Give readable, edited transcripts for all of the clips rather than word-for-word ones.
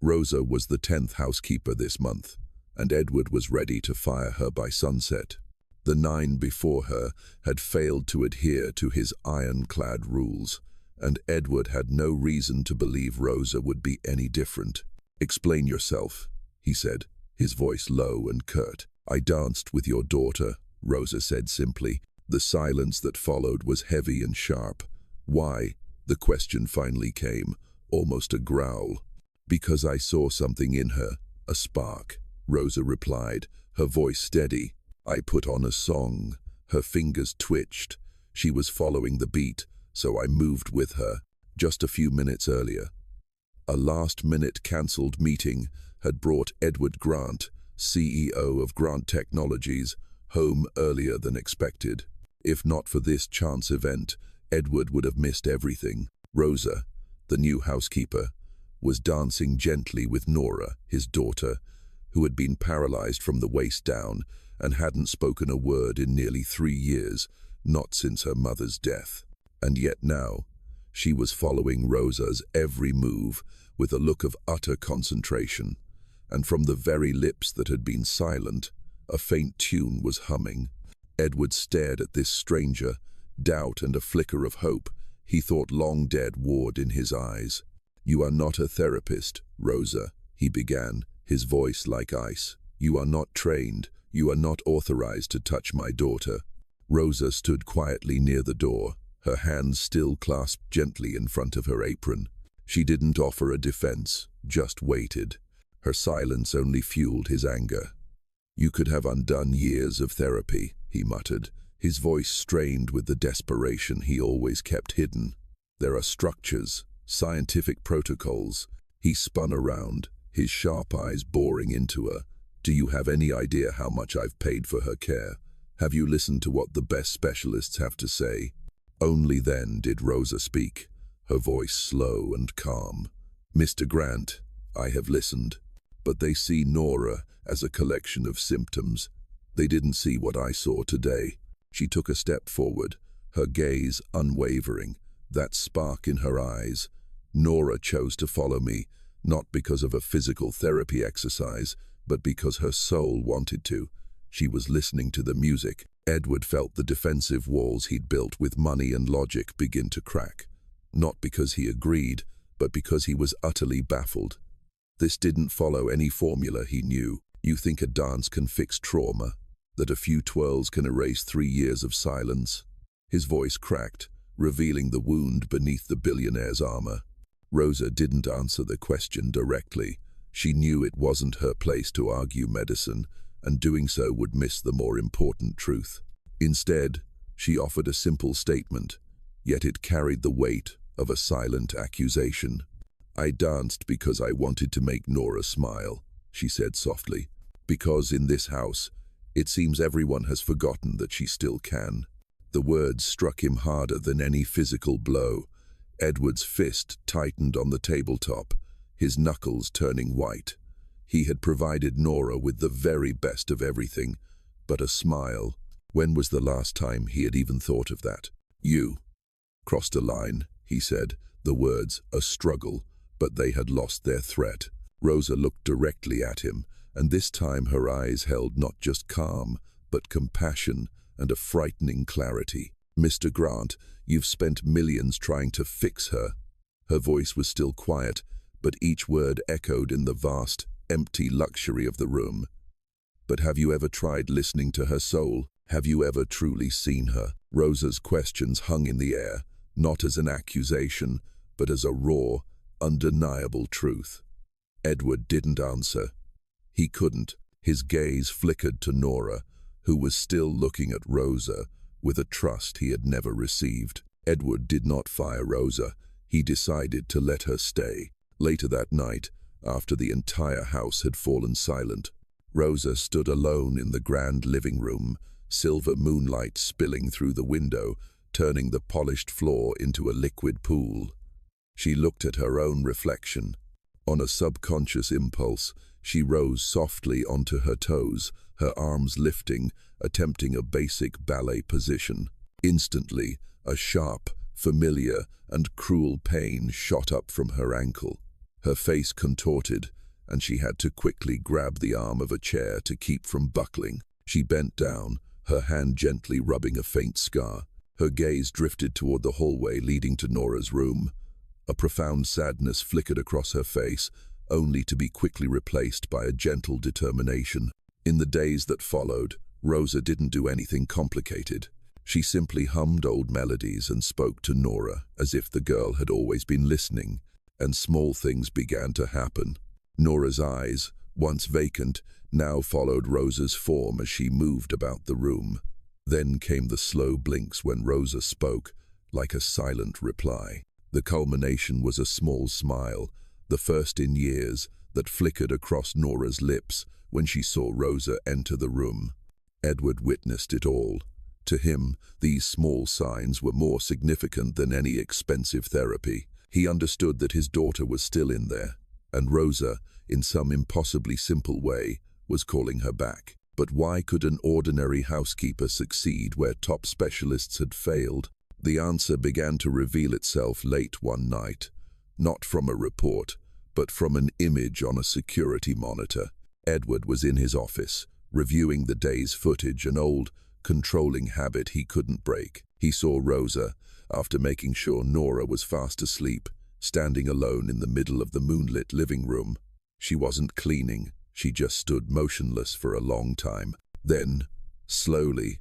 Rosa was the 10th housekeeper this month, and Edward was ready to fire her by sunset. The 9 before her had failed to adhere to his ironclad rules, and Edward had no reason to believe Rosa would be any different. "Explain yourself," he said, his voice low and curt. "I danced with your daughter," Rosa said simply. The silence that followed was heavy and sharp. "Why?" The question finally came, almost a growl. "Because I saw something in her, a spark," Rosa replied, her voice steady. "I put on a song." Her fingers twitched. She was following the beat, so I moved with her. Just a few minutes earlier, a last-minute cancelled meeting had brought Edward Grant, CEO of Grant Technologies, home earlier than expected. If not for this chance event, Edward would have missed everything. Rosa, the new housekeeper, was dancing gently with Nora, his daughter, who had been paralyzed from the waist down and hadn't spoken a word in nearly 3 years, not since her mother's death. And yet now, she was following Rosa's every move with a look of utter concentration, and from the very lips that had been silent, a faint tune was humming. Edward stared at this stranger, doubt and a flicker of hope, he thought long dead, warred in his eyes. "You are not a therapist, Rosa," he began, his voice like ice. "You are not trained. You are not authorized to touch my daughter." Rosa stood quietly near the door, her hands still clasped gently in front of her apron. She didn't offer a defense, just waited. Her silence only fueled his anger. "You could have undone years of therapy," he muttered, his voice strained with the desperation he always kept hidden. "There are structures, scientific protocols." He spun around, his sharp eyes boring into her. "Do you have any idea how much I've paid for her care? Have you listened to what the best specialists have to say?" Only then did Rosa speak, her voice slow and calm. "Mr. Grant, I have listened, but they see Nora as a collection of symptoms. They didn't see what I saw today." She took a step forward, her gaze unwavering, that spark in her eyes. "Nora chose to follow me, not because of a physical therapy exercise, but because her soul wanted to. She was listening to the music." Edward felt the defensive walls he'd built with money and logic begin to crack. Not because he agreed, but because he was utterly baffled. This didn't follow any formula he knew. "You think a dance can fix trauma? That a few twirls can erase 3 years of silence?" His voice cracked, revealing the wound beneath the billionaire's armor. Rosa didn't answer the question directly. She knew it wasn't her place to argue medicine, and doing so would miss the more important truth. Instead, she offered a simple statement, yet it carried the weight of a silent accusation. "I danced because I wanted to make Nora smile," she said softly. "Because in this house, it seems everyone has forgotten that she still can." The words struck him harder than any physical blow. Edward's fist tightened on the tabletop, his knuckles turning white. He had provided Nora with the very best of everything, but a smile. When was the last time he had even thought of that? "You crossed a line," he said, the words a struggle, but they had lost their threat. Rosa looked directly at him, and this time her eyes held not just calm, but compassion and a frightening clarity. "Mr. Grant, you've spent millions trying to fix her." Her voice was still quiet, but each word echoed in the vast, empty luxury of the room. "But have you ever tried listening to her soul? Have you ever truly seen her?" Rosa's questions hung in the air, not as an accusation, but as a raw, undeniable truth. Edward didn't answer. He couldn't. His gaze flickered to Nora, who was still looking at Rosa with a trust he had never received. Edward did not fire Rosa. He decided to let her stay. Later that night, after the entire house had fallen silent, Rosa stood alone in the grand living room, silver moonlight spilling through the window, turning the polished floor into a liquid pool. She looked at her own reflection. On a subconscious impulse, she rose softly onto her toes, her arms lifting, attempting a basic ballet position. Instantly, a sharp, familiar, and cruel pain shot up from her ankle. Her face contorted, and she had to quickly grab the arm of a chair to keep from buckling. She bent down, her hand gently rubbing a faint scar. Her gaze drifted toward the hallway leading to Nora's room. A profound sadness flickered across her face, only to be quickly replaced by a gentle determination. In the days that followed, Rosa didn't do anything complicated. She simply hummed old melodies and spoke to Nora as if the girl had always been listening, and small things began to happen. Nora's eyes, once vacant, now followed Rosa's form as she moved about the room. Then came the slow blinks when Rosa spoke, like a silent reply. The culmination was a small smile, the first in years, that flickered across Nora's lips when she saw Rosa enter the room. Edward witnessed it all. To him, these small signs were more significant than any expensive therapy. He understood that his daughter was still in there, and Rosa, in some impossibly simple way, was calling her back. But why could an ordinary housekeeper succeed where top specialists had failed? The answer began to reveal itself late one night, not from a report, but from an image on a security monitor. Edward was in his office, reviewing the day's footage, an old, controlling habit he couldn't break. He saw Rosa, after making sure Nora was fast asleep, standing alone in the middle of the moonlit living room. She wasn't cleaning, she just stood motionless for a long time. Then, slowly,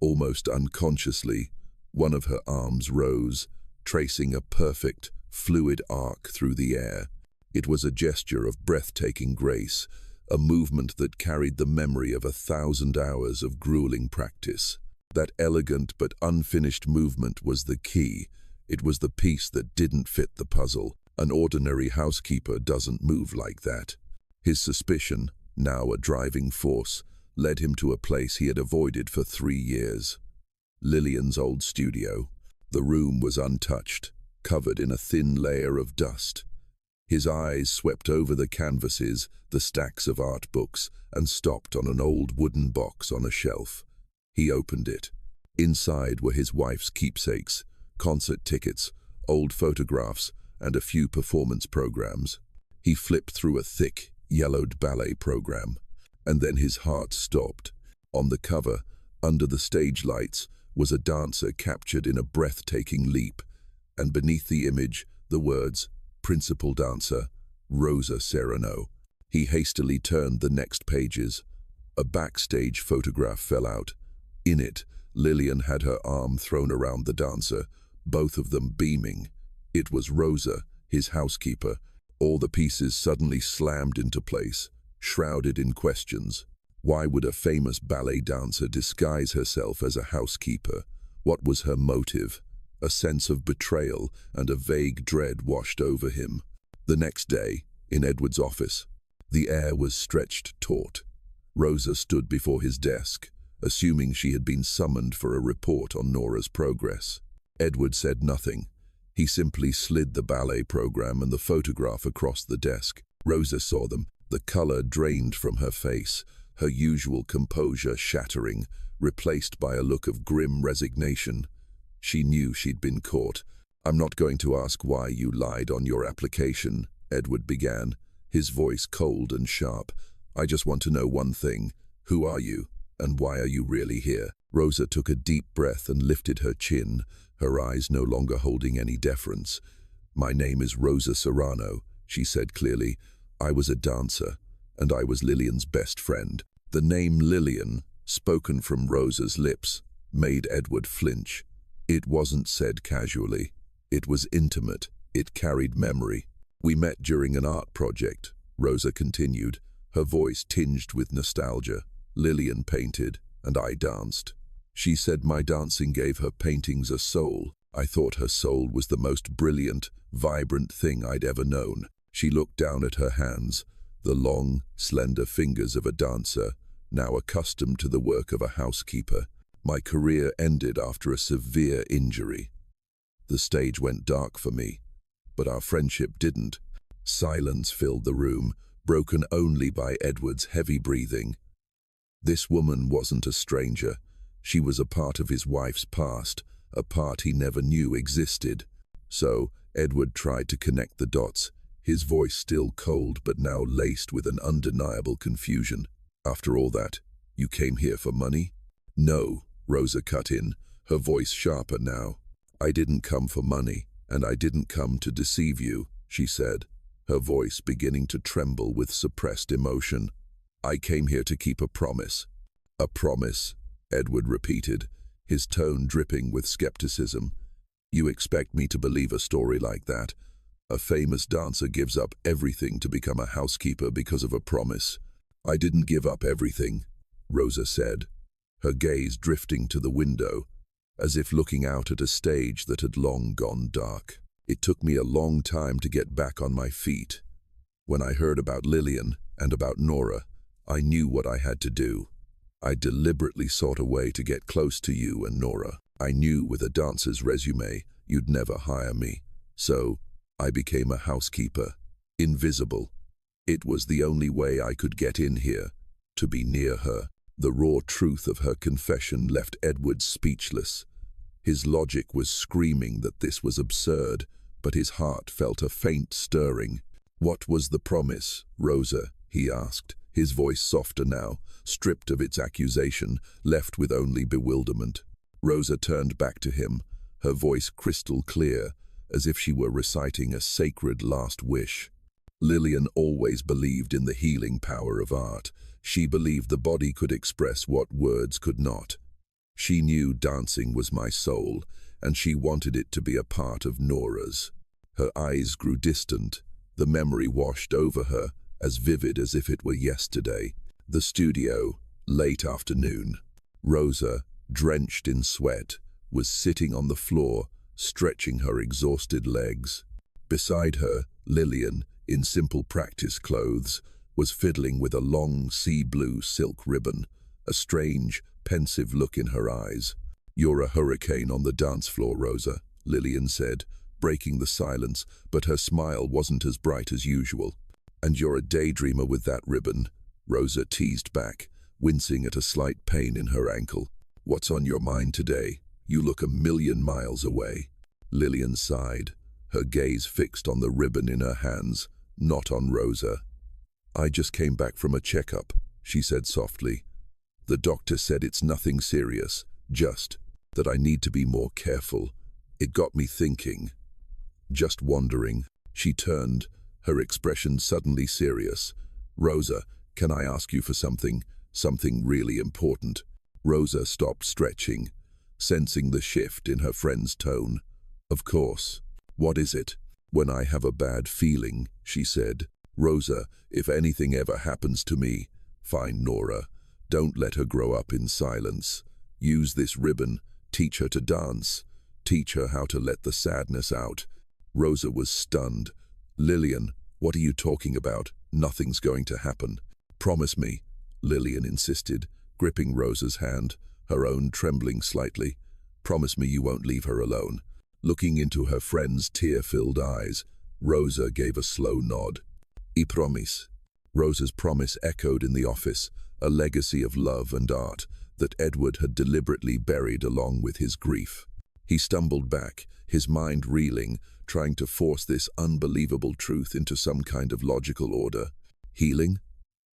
almost unconsciously, one of her arms rose, tracing a perfect, fluid arc through the air. It was a gesture of breathtaking grace, a movement that carried the memory of 1,000 hours of grueling practice. That elegant but unfinished movement was the key. It was the piece that didn't fit the puzzle. An ordinary housekeeper doesn't move like that. His suspicion, now a driving force, led him to a place he had avoided for 3 years. Lillian's old studio. The room was untouched, covered in a thin layer of dust. His eyes swept over the canvases, the stacks of art books, and stopped on an old wooden box on a shelf. He opened it. Inside were his wife's keepsakes, concert tickets, old photographs, and a few performance programs. He flipped through a thick, yellowed ballet program, and then his heart stopped. On the cover, under the stage lights, was a dancer captured in a breathtaking leap, and beneath the image, the words, "Principal dancer, Rosa Serrano." He hastily turned the next pages. A backstage photograph fell out. In it, Lillian had her arm thrown around the dancer, both of them beaming. It was Rosa, his housekeeper. All the pieces suddenly slammed into place, shrouded in questions. Why would a famous ballet dancer disguise herself as a housekeeper? What was her motive? A sense of betrayal and a vague dread washed over him. The next day, in Edward's office, the air was stretched taut. Rosa stood before his desk, assuming she had been summoned for a report on Nora's progress. Edward said nothing. He simply slid the ballet program and the photograph across the desk. Rosa saw them. The color drained from her face, her usual composure shattering, replaced by a look of grim resignation. She knew she'd been caught. "I'm not going to ask why you lied on your application," Edward began, his voice cold and sharp. "I just want to know one thing. Who are you, and why are you really here?" Rosa took a deep breath and lifted her chin, her eyes no longer holding any deference. "My name is Rosa Serrano," she said clearly. "I was a dancer, and I was Lillian's best friend." The name Lillian, spoken from Rosa's lips, made Edward flinch. It wasn't said casually. It was intimate. It carried memory. "We met during an art project," Rosa continued, her voice tinged with nostalgia. "Lillian painted, and I danced. She said my dancing gave her paintings a soul. I thought her soul was the most brilliant, vibrant thing I'd ever known." She looked down at her hands, the long, slender fingers of a dancer, now accustomed to the work of a housekeeper. "My career ended after a severe injury. The stage went dark for me, but our friendship didn't." Silence filled the room, broken only by Edward's heavy breathing. This woman wasn't a stranger. She was a part of his wife's past, a part he never knew existed. So, Edward tried to connect the dots. his voice still cold but now laced with an undeniable confusion. "After all that, you came here for money?" "No," Rosa cut in, her voice sharper now. "I didn't come for money, and I didn't come to deceive you," she said, her voice beginning to tremble with suppressed emotion. "I came here to keep a promise." "A promise," Edward repeated, his tone dripping with skepticism. "You expect me to believe a story like that? A famous dancer gives up everything to become a housekeeper because of a promise." "I didn't give up everything," Rosa said, her gaze drifting to the window, as if looking out at a stage that had long gone dark. "It took me a long time to get back on my feet. When I heard about Lillian and about Nora, I knew what I had to do. I deliberately sought a way to get close to you and Nora. I knew with a dancer's resume, you'd never hire me. So, I became a housekeeper, invisible. It was the only way I could get in here, to be near her." The raw truth of her confession left Edward speechless. His logic was screaming that this was absurd, but his heart felt a faint stirring. "What was the promise, Rosa?" he asked, his voice softer now, stripped of its accusation, left with only bewilderment. Rosa turned back to him, her voice crystal clear, as if she were reciting a sacred last wish. "Lillian always believed in the healing power of art. She believed the body could express what words could not. She knew dancing was my soul, and she wanted it to be a part of Nora's." Her eyes grew distant, the memory washed over her, as vivid as if it were yesterday. The studio, late afternoon. Rosa, drenched in sweat, was sitting on the floor, stretching her exhausted legs. Beside her, Lillian, in simple practice clothes, was fiddling with a long sea-blue silk ribbon, a strange, pensive look in her eyes. "You're a hurricane on the dance floor, Rosa," Lillian said, breaking the silence, but her smile wasn't as bright as usual. "And you're a daydreamer with that ribbon," Rosa teased back, wincing at a slight pain in her ankle. "What's on your mind today? You look a million miles away." Lillian sighed, her gaze fixed on the ribbon in her hands, not on Rosa. "I just came back from a checkup," she said softly. "The doctor said it's nothing serious, just that I need to be more careful. It got me thinking, just wondering." She turned, her expression suddenly serious. "Rosa, can I ask you for something really important?" Rosa stopped stretching, sensing the shift in her friend's tone. "Of course. What is it?" "When I have a bad feeling," she said. "Rosa, if anything ever happens to me, find Nora. Don't let her grow up in silence. Use this ribbon, teach her to dance. Teach her how to let the sadness out." Rosa was stunned. "Lillian, what are you talking about? Nothing's going to happen." "Promise me," Lillian insisted, gripping Rosa's hand, her own trembling slightly. "Promise me you won't leave her alone." Looking into her friend's tear-filled eyes, Rosa gave a slow nod. "I promise." Rosa's promise echoed in the office, a legacy of love and art that Edward had deliberately buried along with his grief. He stumbled back, his mind reeling, trying to force this unbelievable truth into some kind of logical order. "Healing?"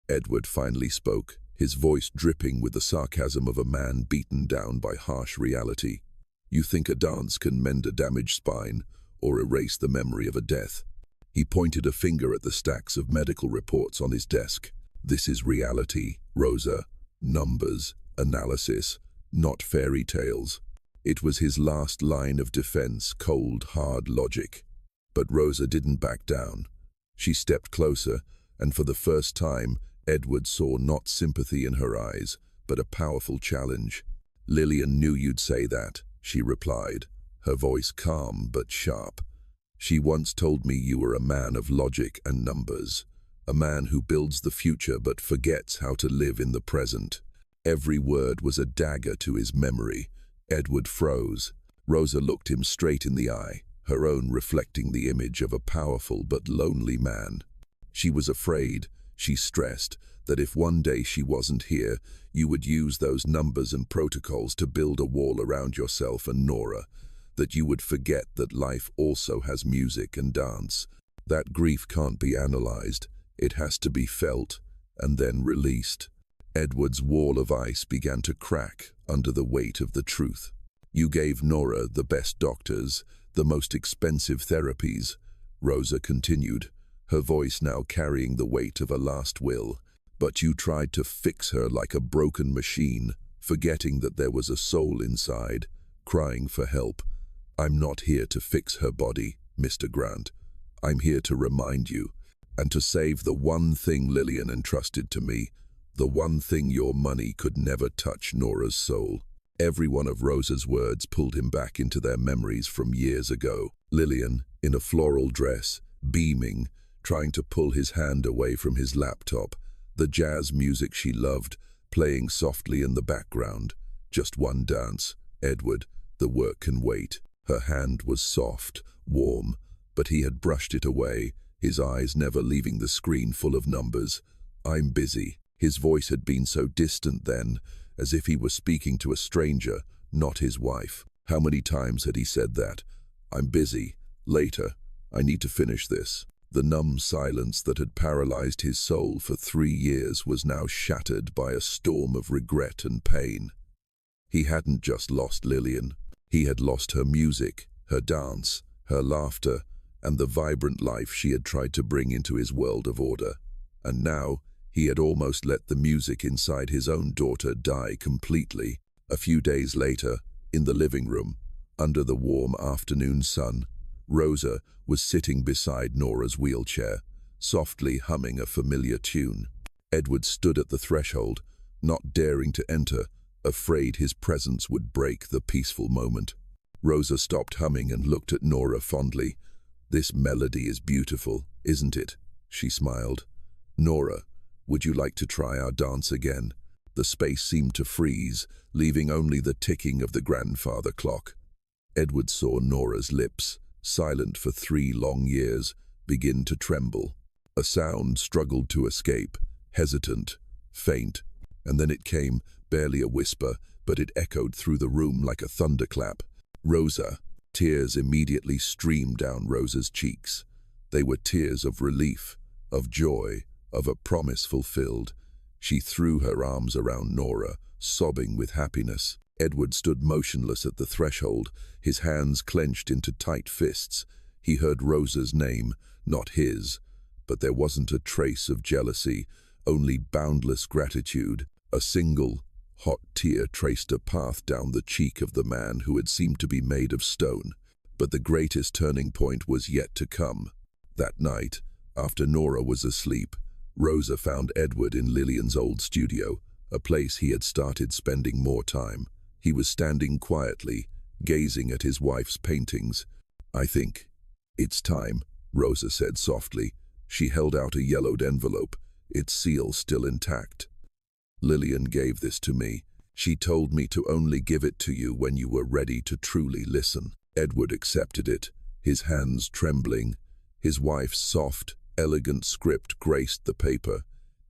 Edward finally spoke, his voice dripping with the sarcasm of a man beaten down by harsh reality. "You think a dance can mend a damaged spine or erase the memory of a death?" He pointed a finger at the stacks of medical reports on his desk. "This is reality, Rosa. Numbers, analysis, not fairy tales." It was his last line of defense, cold, hard logic. But Rosa didn't back down. She stepped closer, and for the first time, Edward saw not sympathy in her eyes, but a powerful challenge. "Lillian knew you'd say that," she replied, her voice calm but sharp. "She once told me you were a man of logic and numbers, a man who builds the future but forgets how to live in the present." Every word was a dagger to his memory. Edward froze. Rosa looked him straight in the eye, her own reflecting the image of a powerful but lonely man. She was afraid, she stressed, that if one day she wasn't here, you would use those numbers and protocols to build a wall around yourself and Nora, that you would forget that life also has music and dance, That grief can't be analyzed. It has to be felt and then released. Edward's wall of ice began to crack under the weight of the truth. You gave Nora the best doctors, the most expensive therapies, Rosa continued, her voice now carrying the weight of a last will. But you tried to fix her like a broken machine, forgetting that there was a soul inside, crying for help. I'm not here to fix her body, Mr. Grant. I'm here to remind you, and to save the one thing Lillian entrusted to me, the one thing your money could never touch, Nora's soul. Every one of Rosa's words pulled him back into their memories from years ago. Lillian, in a floral dress, beaming, trying to pull his hand away from his laptop, the jazz music she loved, playing softly in the background. Just one dance, Edward, the work can wait. Her hand was soft, warm, but he had brushed it away, his eyes never leaving the screen full of numbers. I'm busy. His voice had been so distant then, as if he were speaking to a stranger, not his wife. How many times had he said that? I'm busy. Later. I need to finish this. The numb silence that had paralyzed his soul for 3 years was now shattered by a storm of regret and pain. He hadn't just lost Lillian. He had lost her music, her dance, her laughter, and the vibrant life she had tried to bring into his world of order. And now, he had almost let the music inside his own daughter die completely. A few days later, in the living room, under the warm afternoon sun, Rosa was sitting beside Nora's wheelchair, softly humming a familiar tune. Edward stood at the threshold, not daring to enter, afraid his presence would break the peaceful moment. Rosa stopped humming and looked at Nora fondly. This melody is beautiful, isn't it? She smiled. Nora, would you like to try our dance again? The space seemed to freeze, leaving only the ticking of the grandfather clock. Edward saw Nora's lips, silent for 3 long years, begin to tremble. A sound struggled to escape, hesitant, faint, and then it came, barely a whisper, but it echoed through the room like a thunderclap. Rosa. Tears immediately streamed down Rosa's cheeks. They were tears of relief, of joy, of a promise fulfilled. She threw her arms around Nora, sobbing with happiness. Edward stood motionless at the threshold, his hands clenched into tight fists. He heard Rosa's name, not his, but there wasn't a trace of jealousy, only boundless gratitude. A single, hot tear traced a path down the cheek of the man who had seemed to be made of stone. But the greatest turning point was yet to come. That night, after Nora was asleep, Rosa found Edward in Lillian's old studio, a place he had started spending more time. He was standing quietly, gazing at his wife's paintings. I think it's time, Rosa said softly. She held out a yellowed envelope, its seal still intact. Lillian gave this to me. She told me to only give it to you when you were ready to truly listen. Edward accepted it, his hands trembling. His wife's soft, elegant script graced the paper.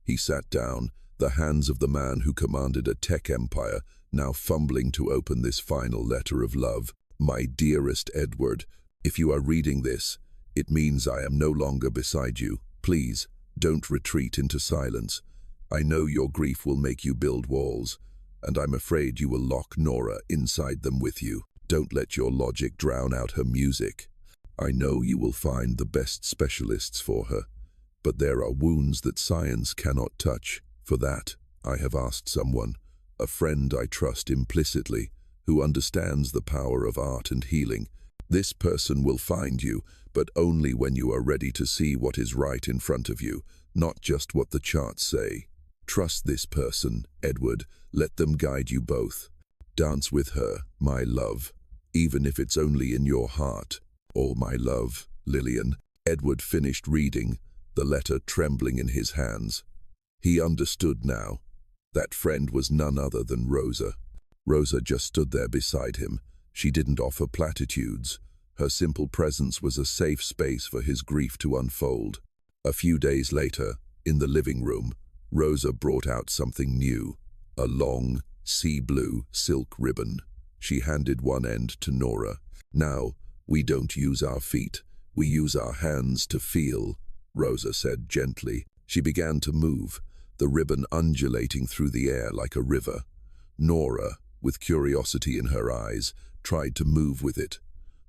He sat down, the hands of the man who commanded a tech empire, now fumbling to open this final letter of love. My dearest Edward, if you are reading this, it means I am no longer beside you. Please, don't retreat into silence. I know your grief will make you build walls, and I'm afraid you will lock Nora inside them with you. Don't let your logic drown out her music. I know you will find the best specialists for her, but there are wounds that science cannot touch. For that, I have asked someone, a friend I trust implicitly, who understands the power of art and healing. This person will find you, but only when you are ready to see what is right in front of you, not just what the charts say. Trust this person, Edward. Let them guide you both. Dance with her, my love, even if it's only in your heart. All my love, Lillian. Edward finished reading, the letter trembling in his hands. He understood now. That friend was none other than Rosa. Rosa just stood there beside him. She didn't offer platitudes. Her simple presence was a safe space for his grief to unfold. A few days later, in the living room, Rosa brought out something new, a long, sea-blue silk ribbon. She handed one end to Nora. Now, we don't use our feet. We use our hands to feel, Rosa said gently. She began to move, the ribbon undulating through the air like a river. Nora, with curiosity in her eyes, tried to move with it.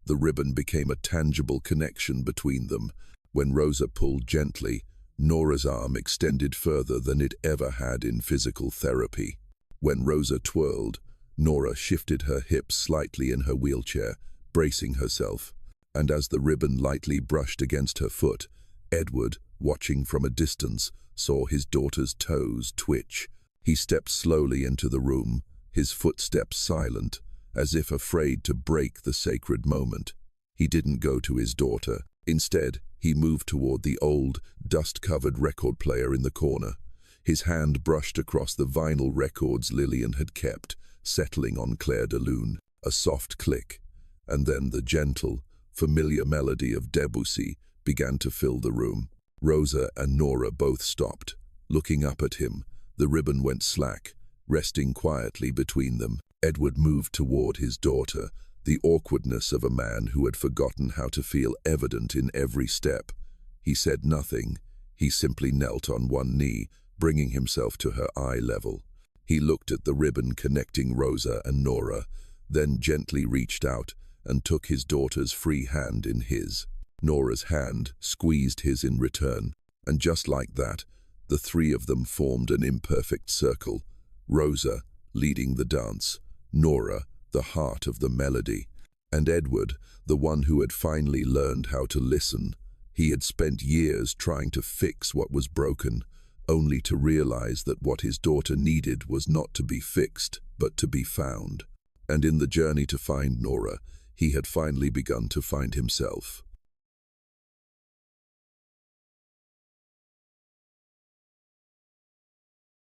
The ribbon became a tangible connection between them. When Rosa pulled gently, Nora's arm extended further than it ever had in physical therapy. When Rosa twirled, Nora shifted her hips slightly in her wheelchair, bracing herself. And as the ribbon lightly brushed against her foot, Edward, watching from a distance, saw his daughter's toes twitch. He stepped slowly into the room, his footsteps silent, as if afraid to break the sacred moment. He didn't go to his daughter. Instead, he moved toward the old, dust-covered record player in the corner. His hand brushed across the vinyl records Lillian had kept, settling on Claire de Lune. A soft click, and then the gentle, familiar melody of Debussy began to fill the room. Rosa and Nora both stopped, looking up at him. The ribbon went slack, resting quietly between them. Edward moved toward his daughter, the awkwardness of a man who had forgotten how to feel evident in every step. He said nothing. He simply knelt on one knee, bringing himself to her eye level. He looked at the ribbon connecting Rosa and Nora, then gently reached out and took his daughter's free hand in his. Nora's hand squeezed his in return, and just like that, the three of them formed an imperfect circle, Rosa leading the dance, Nora the heart of the melody, and Edward, the one who had finally learned how to listen. He had spent years trying to fix what was broken, only to realize that what his daughter needed was not to be fixed, but to be found. And in the journey to find Nora, he had finally begun to find himself.